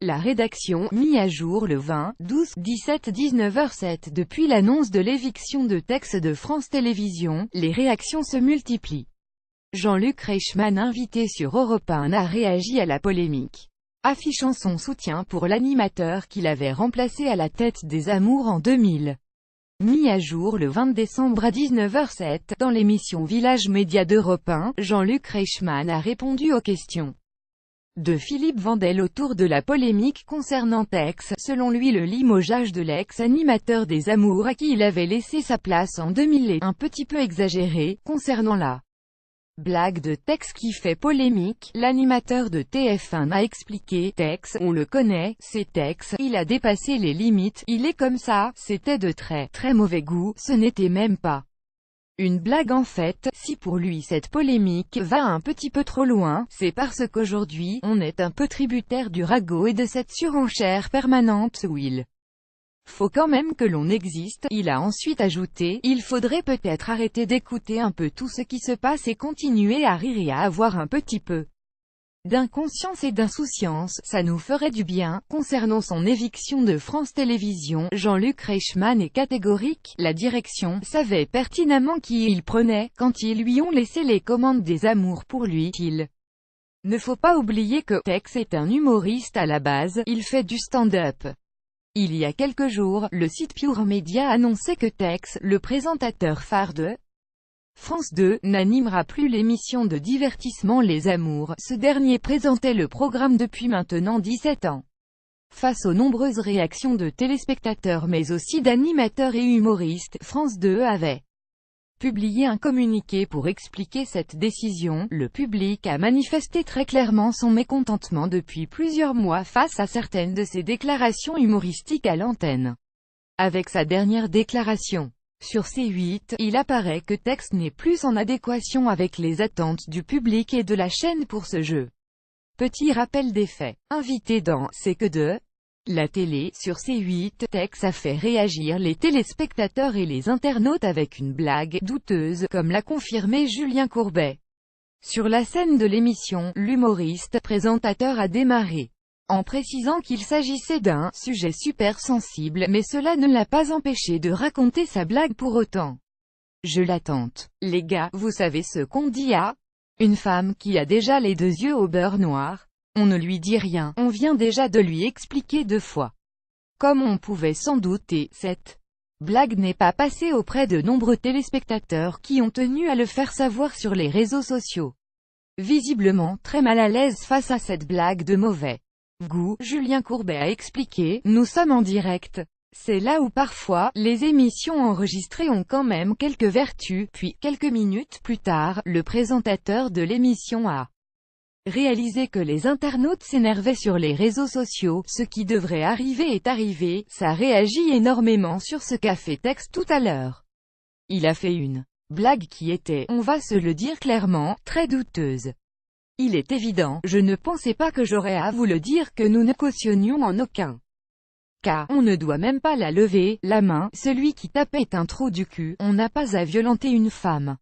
La rédaction, mis à jour le 20, 12, 17, 19h07. Depuis l'annonce de l'éviction de Tex de France Télévisions, les réactions se multiplient. Jean-Luc Reichmann, invité sur Europe 1, a réagi à la polémique, affichant son soutien pour l'animateur qu'il avait remplacé à la tête des Amours en 2000. Mis à jour le 20 décembre à 19h07, dans l'émission Village Média d'Europe 1, Jean-Luc Reichmann a répondu aux questions de Philippe Vandel autour de la polémique concernant Tex. Selon lui, le limogeage de l'ex-animateur des Amours à qui il avait laissé sa place en 2000 est un petit peu exagéré. Concernant la blague de Tex qui fait polémique, l'animateur de TF1 a expliqué: Tex, on le connaît, c'est Tex, il a dépassé les limites, il est comme ça, c'était de très mauvais goût, ce n'était même pas une blague en fait. Si pour lui cette polémique va un petit peu trop loin, c'est parce qu'aujourd'hui, on est un peu tributaire du ragot et de cette surenchère permanente où il faut quand même que l'on existe. Il a ensuite ajouté: il faudrait peut-être arrêter d'écouter un peu tout ce qui se passe et continuer à rire et à avoir un petit peu d'inconscience et d'insouciance, ça nous ferait du bien. Concernant son éviction de France Télévisions, Jean-Luc Reichmann est catégorique: la direction savait pertinemment qui il prenait, quand ils lui ont laissé les commandes des Amours. Pour lui, il ne faut pas oublier que Tex est un humoriste à la base, il fait du stand-up. Il y a quelques jours, le site Pure Média annonçait que Tex, le présentateur phare de France 2, n'animera plus l'émission de divertissement Les Amours. Ce dernier présentait le programme depuis maintenant 17 ans. Face aux nombreuses réactions de téléspectateurs mais aussi d'animateurs et humoristes, France 2 avait publié un communiqué pour expliquer cette décision. Le public a manifesté très clairement son mécontentement depuis plusieurs mois face à certaines de ses déclarations humoristiques à l'antenne. Avec sa dernière déclaration sur C8, il apparaît que Tex n'est plus en adéquation avec les attentes du public et de la chaîne pour ce jeu. Petit rappel des faits. Invité dans C'est que de la télé, sur C8, Tex a fait réagir les téléspectateurs et les internautes avec une blague douteuse, comme l'a confirmé Julien Courbet. Sur la scène de l'émission, l'humoriste présentateur a démarré en précisant qu'il s'agissait d'un sujet super sensible, mais cela ne l'a pas empêché de raconter sa blague pour autant. Je la tente. Les gars, vous savez ce qu'on dit à une femme qui a déjà les deux yeux au beurre noir? On ne lui dit rien, on vient déjà de lui expliquer 2 fois. Comme on pouvait s'en douter, cette blague n'est pas passée auprès de nombreux téléspectateurs qui ont tenu à le faire savoir sur les réseaux sociaux. Visiblement très mal à l'aise face à cette blague de mauvais goût, Julien Courbet a expliqué: nous sommes en direct. C'est là où parfois, les émissions enregistrées ont quand même quelques vertus. Puis, quelques minutes plus tard, le présentateur de l'émission a réalisé que les internautes s'énervaient sur les réseaux sociaux. Ce qui devrait arriver est arrivé. Ça réagit énormément sur ce qu'a fait Tex tout à l'heure. Il a fait une blague qui était, on va se le dire clairement, très douteuse. Il est évident, je ne pensais pas que j'aurais à vous le dire, que nous ne cautionnions en aucun cas. On ne doit même pas la lever, la main. Celui qui tape est un trou du cul. On n'a pas à violenter une femme.